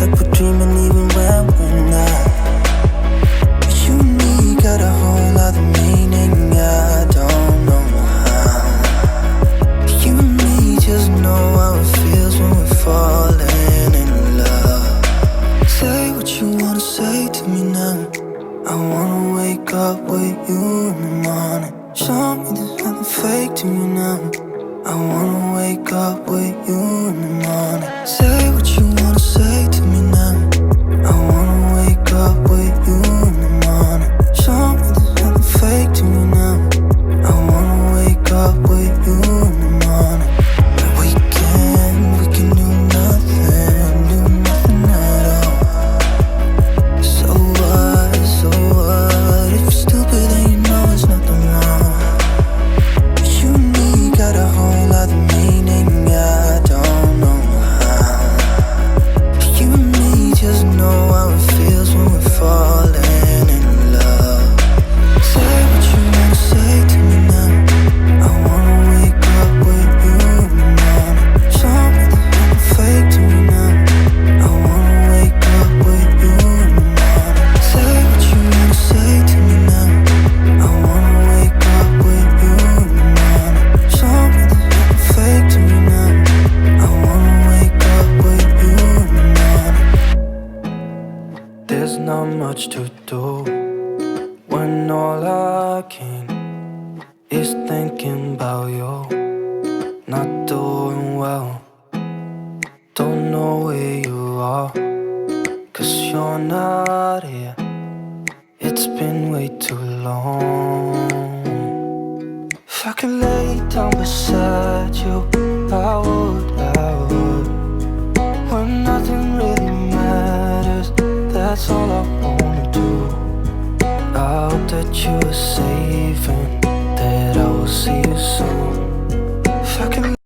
like we're dreaming even when we're not. But you and me got a whole other meaning, I don't know how. You and me just know how it feels when we're falling in love. Say what you wanna say to me now. I wanna wake up with you in the morning. Show me there's nothing fake to me now. I wanna wake up with you in the morning. Say what you wanna say to me now. I wanna wake up with you in the morning. Show me there's nothing fake to me now. I wanna wake up with you in the morning. We can do nothing at all. So what, if you're stupid then you know there's nothing wrong. You and me got a whole other meaning, I don't know how. You and me just know how it feels when we're falling in love. Say what you wanna say to me now. I wanna wake up with you in the morning. Show me there's nothing fake to me now. I wanna wake up with you in the morning. Say what you wanna say to me now. I wanna wake up with you in the morning. Show me there's nothing fake to me now. I wanna wake up with you in the morning. There's not much to do when all I can is thinking about you. Not doing well, don't know where you are, 'cause you're not here. It's been way too long. If I could lay down beside you, I would. When nothing really matters, that's all I wanna do. I hope that you are safe and that I will see you soon.